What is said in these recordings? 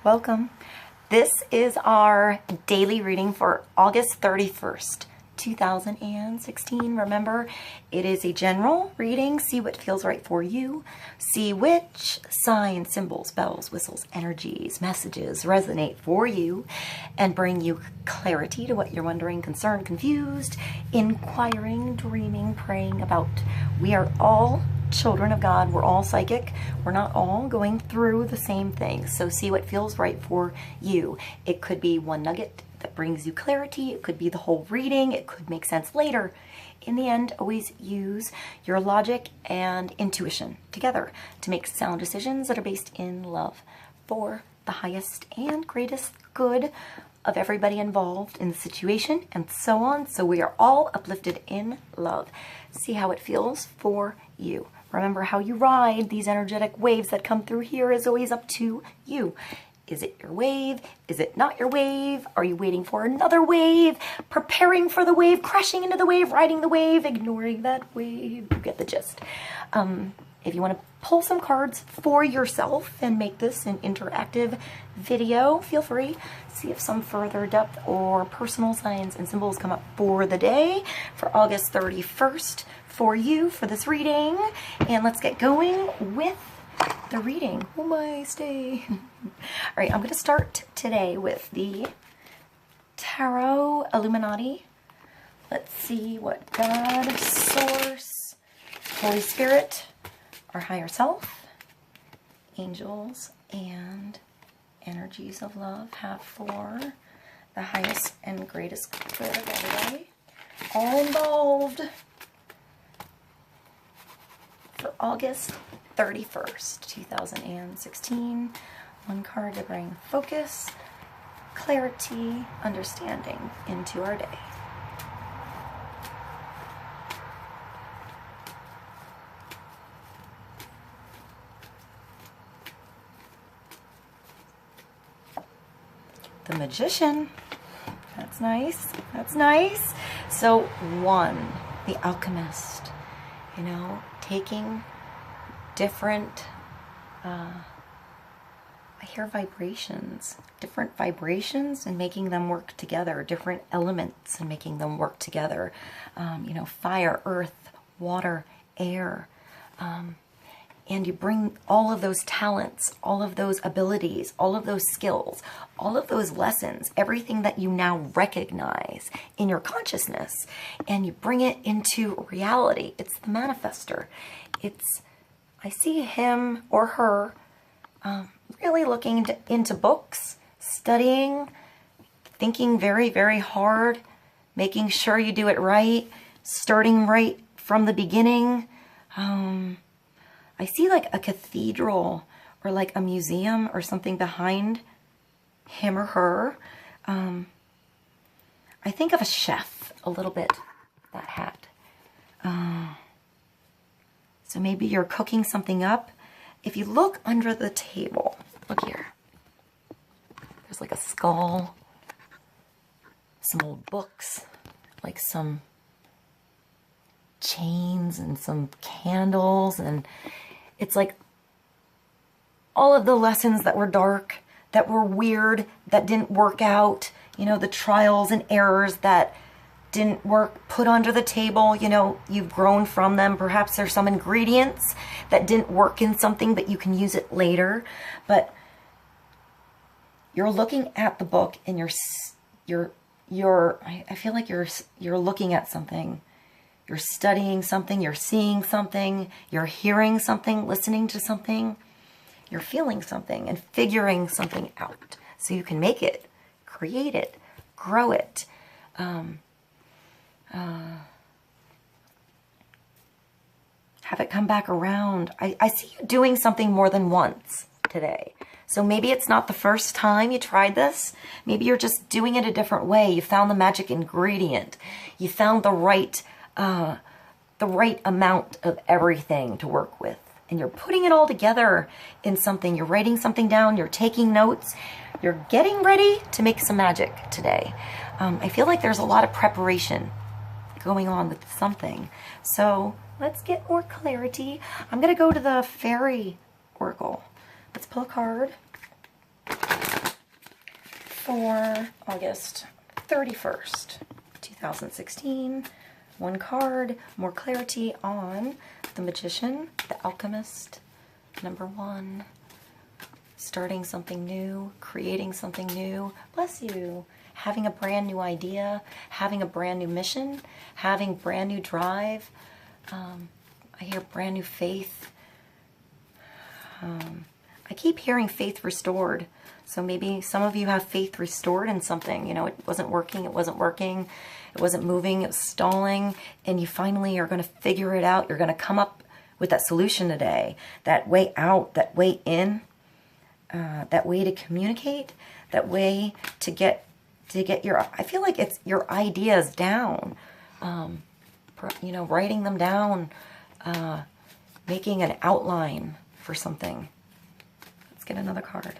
welcome. This is our daily reading for August 31st, 2016. Remember, it is a general reading. See what feels right for you. See which signs, symbols, bells, whistles, energies, messages resonate for you and bring you clarity to what you're wondering, concerned, confused, inquiring, dreaming, praying about. We are all children of God. We're all psychic. We're not all going through the same things. So see what feels right for you. It could be one nugget that brings you clarity. It could be the whole reading. It could make sense later. In the end, always use your logic and intuition together to make sound decisions that are based in love for the highest and greatest good of everybody involved in the situation and so on. So we are all uplifted in love. See how it feels for you. Remember, how you ride these energetic waves that come through here is always up to you. Is it your wave? Is it not your wave? Are you waiting for another wave? Preparing for the wave, crashing into the wave, riding the wave, ignoring that wave? You get the gist. If you want to pull some cards for yourself and make this an interactive video, feel free. See if some further depth or personal signs and symbols come up for the day for August 31st for you for this reading. And let's get going with the reading. Oh my, stay. All right, I'm going to start today with the Tarot Illuminati. Let's see what God, Source, Holy Spirit, our higher self, angels, and energies of love have for the highest and greatest good of everybody, all involved, for August 31st, 2016. One card to bring focus, clarity, understanding into our day. The Magician. That's nice. That's nice. So one, the Alchemist, you know, taking different, I hear vibrations, different vibrations and making them work together, different elements and making them work together. You know, fire, earth, water, air. And you bring all of those talents, all of those abilities, all of those skills, all of those lessons, everything that you now recognize in your consciousness, and you bring it into reality. It's the manifester. It's, I see him or her really looking into books, studying, thinking very, very hard, making sure you do it right, starting right from the beginning. I see like a cathedral or like a museum or something behind him or her. I think of a chef a little bit, that hat. So maybe you're cooking something up. If you look under the table, look here. There's like a skull, some old books, like some chains and some candles, and it's like all of the lessons that were dark, that were weird, that didn't work out, you know, the trials and errors that didn't work, put under the table, you know, you've grown from them. Perhaps there's some ingredients that didn't work in something, but you can use it later. But you're looking at the book and I feel like you're looking at something. You're studying something, you're seeing something, you're hearing something, listening to something, you're feeling something and figuring something out so you can make it, create it, grow it. Have it come back around. I see you doing something more than once today. So maybe it's not the first time you tried this. Maybe you're just doing it a different way. You found the magic ingredient. You found the right amount of everything to work with. And you're putting it all together in something. You're writing something down. You're taking notes. You're getting ready to make some magic today. I feel like there's a lot of preparation going on with something. So let's get more clarity. I'm going to go to the Fairy Oracle. Let's pull a card. for August 31st, 2016. One card, more clarity on the Magician, the Alchemist, number 1. Starting something new, creating something new. Bless you. Having a brand new idea, having a brand new mission, having brand new drive. I hear brand new faith. I keep hearing faith restored. So maybe some of you have faith restored in something. You know, it wasn't working, it wasn't working, it wasn't moving, it was stalling, and you finally are going to figure it out. You're going to come up with that solution today, that way out, that way in, that way to communicate, that way to get your, I feel like it's your ideas down, you know, writing them down, making an outline for something. Let's get another card.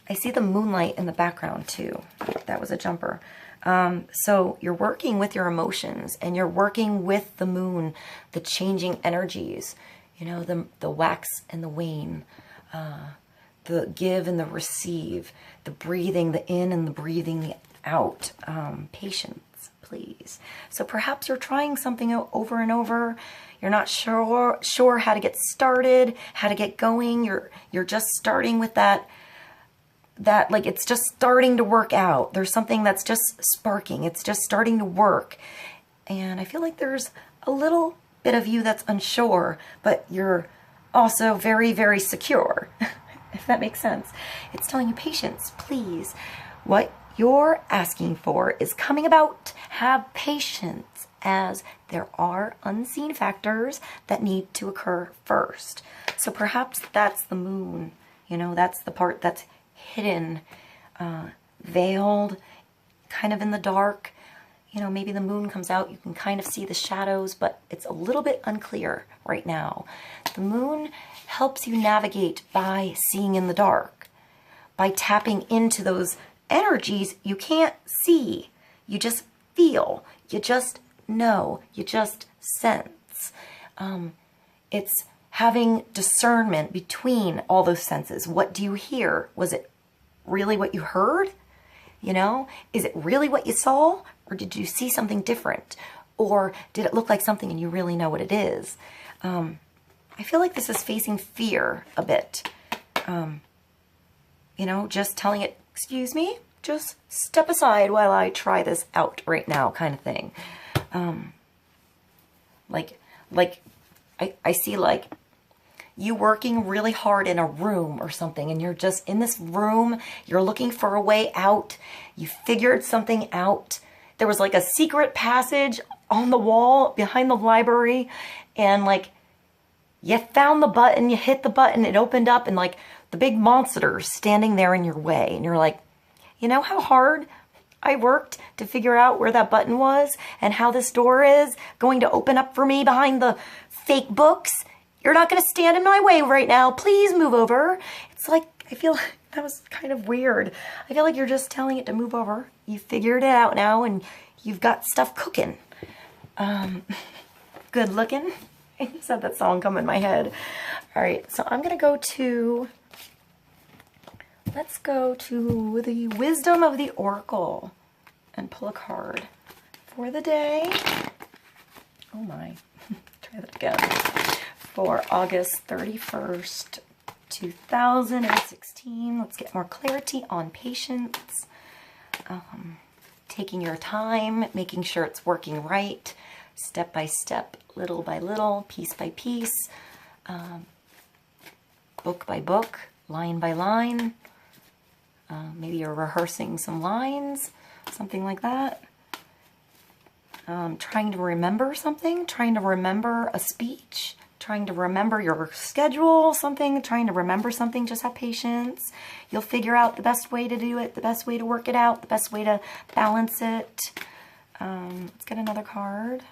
I see the moonlight in the background too. That was a jumper. So you're working with your emotions and you're working with the moon, the changing energies, you know, the wax and the wane, the give and the receive, the breathing, the in and the breathing out. Patience, please. So perhaps you're trying something over and over. You're not sure how to get started, how to get going. You're just starting with that like it's just starting to work out. There's something that's just sparking. It's just starting to work. And I feel like there's a little bit of you that's unsure, but you're also very, very secure, if that makes sense. It's telling you patience, please. What you're asking for is coming about. Have patience, as there are unseen factors that need to occur first. So perhaps that's the moon. You know, that's the part that's hidden, veiled, kind of in the dark. You know, maybe the moon comes out, you can kind of see the shadows, but it's a little bit unclear right now. The moon helps you navigate by seeing in the dark, by tapping into those energies you can't see. You just feel, you just know, you just sense. It's having discernment between all those senses. What do you hear? Was it really what you heard? You know, is it really what you saw? Or did you see something different? Or did it look like something and you really know what it is? I feel like this is facing fear a bit. You know, just telling it, excuse me, just step aside while I try this out right now, kind of thing. I see like you working really hard in a room or something, and you're just in this room, you're looking for a way out, you figured something out. There was like a secret passage on the wall behind the library, and like you found the button, you hit the button, it opened up, and like the big monster's standing there in your way, and you're like, you know how hard I worked to figure out where that button was and how this door is going to open up for me behind the fake books? You're not going to stand in my way right now. Please move over. It's like, I feel that was kind of weird. I feel like you're just telling it to move over. You figured it out now and you've got stuff cooking. Good looking. I just had that song come in my head. All right, so I'm going to go to, let's go to the Wisdom of the Oracle and pull a card for the day. Oh my, try that again. For August 31st, 2016. Let's get more clarity on patience. Taking your time, making sure it's working right, step by step, little by little, piece by piece, book by book, line by line. Maybe you're rehearsing some lines, something like that. Trying to remember something, trying to remember a speech, trying to remember your schedule, something, trying to remember something. Just have patience. You'll figure out the best way to do it, the best way to work it out, the best way to balance it. Let's get another card.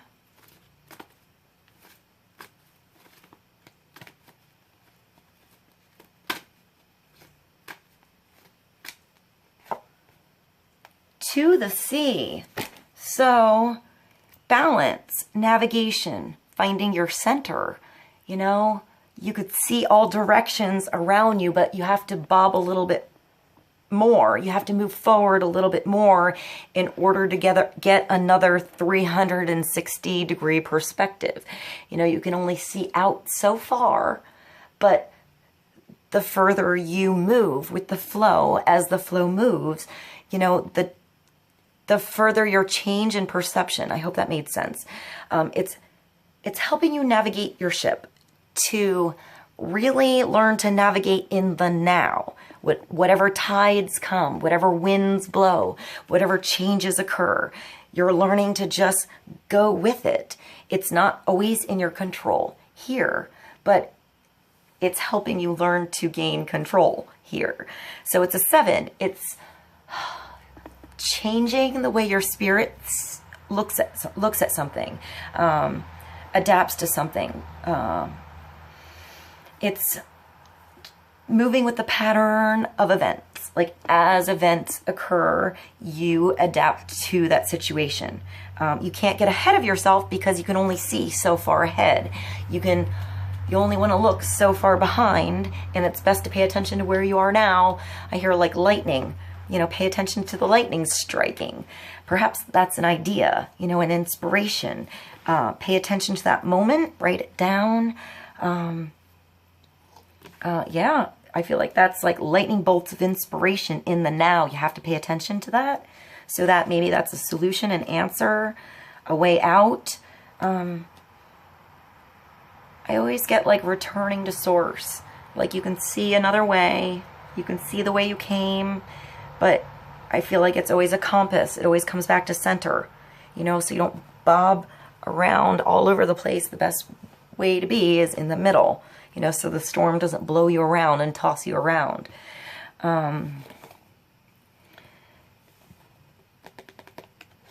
To the sea. So balance, navigation, finding your center. You know, you could see all directions around you, but you have to bob a little bit more. You have to move forward a little bit more in order to get another 360-degree perspective. You know, you can only see out so far, but the further you move with the flow, as the flow moves, you know, the further your change in perception. I hope that made sense. It's helping you navigate your ship to really learn to navigate in the now. Whatever tides come, whatever winds blow, whatever changes occur, you're learning to just go with it. It's not always in your control here, but it's helping you learn to gain control here. So it's a 7. It's changing the way your spirit looks at something, adapts to something. It's moving with the pattern of events. Like as events occur, you adapt to that situation. You can't get ahead of yourself because you can only see so far ahead. You only want to look so far behind, and it's best to pay attention to where you are now. I hear like lightning, you know, pay attention to the lightning striking. Perhaps that's an idea, you know, an inspiration. Pay attention to that moment, write it down. Yeah, I feel like that's like lightning bolts of inspiration in the now. You have to pay attention to that, so that maybe that's a solution, an answer, a way out. I always get like returning to source. Like you can see another way, you can see the way you came, but I feel like it's always a compass. It always comes back to center, you know, so you don't bob around all over the place. The best way to be is in the middle, you know, so the storm doesn't blow you around and toss you around.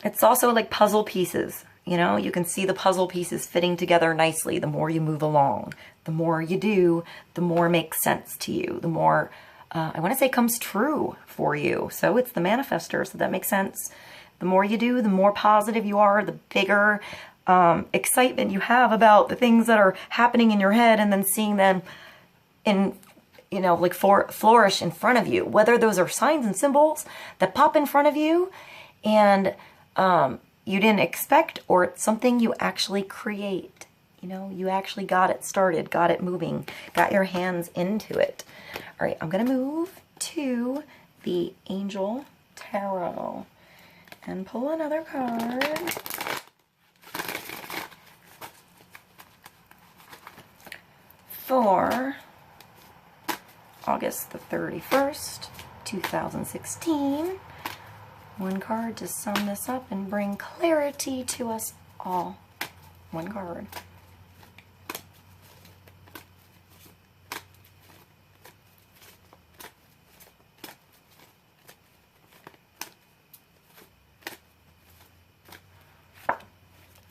It's also like puzzle pieces, you know, you can see the puzzle pieces fitting together nicely the more you move along. The more you do, the more it makes sense to you. The more, I want to say, comes true for you. So it's the manifester, so that makes sense. The more you do, the more positive you are, the bigger excitement you have about the things that are happening in your head, and then seeing them in, you know, like flourish in front of you. Whether those are signs and symbols that pop in front of you and you didn't expect, or it's something you actually create. You know, you actually got it started, got it moving, got your hands into it. All right, I'm going to move to the Angel Tarot and pull another card. For August the 31st, 2016. One card to sum this up and bring clarity to us all. One card.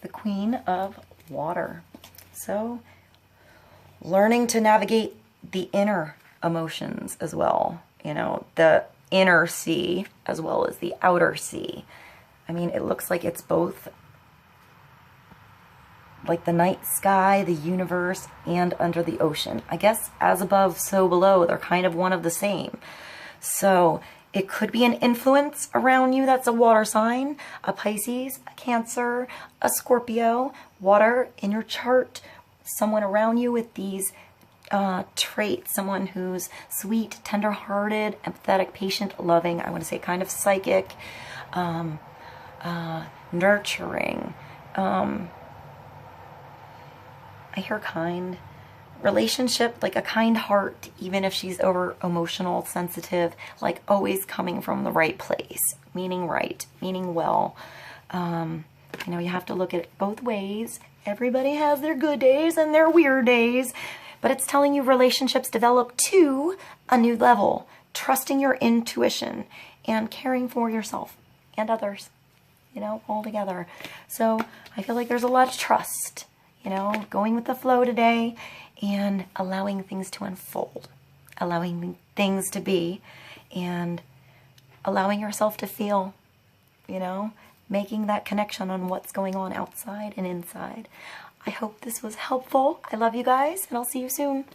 The Queen of Water. So, learning to navigate the inner emotions as well. You know, the inner sea as well as the outer sea. I mean, it looks like it's both like the night sky, the universe, and under the ocean. I guess as above, so below, they're kind of one of the same. So it could be an influence around you that's a water sign, a Pisces, a Cancer, a Scorpio, water in your chart, someone around you with these traits, someone who's sweet, tender-hearted, empathetic, patient, loving, I want to say kind of psychic, nurturing, I hear kind, relationship, like a kind heart, even if she's over emotional, sensitive, like always coming from the right place, meaning right, meaning well. You know, you have to look at it both ways. Everybody has their good days and their weird days, but it's telling you relationships develop to a new level, trusting your intuition and caring for yourself and others, you know, all together. So I feel like there's a lot of trust, you know, going with the flow today and allowing things to unfold, allowing things to be, and allowing yourself to feel, you know, making that connection on what's going on outside and inside. I hope this was helpful. I love you guys, and I'll see you soon.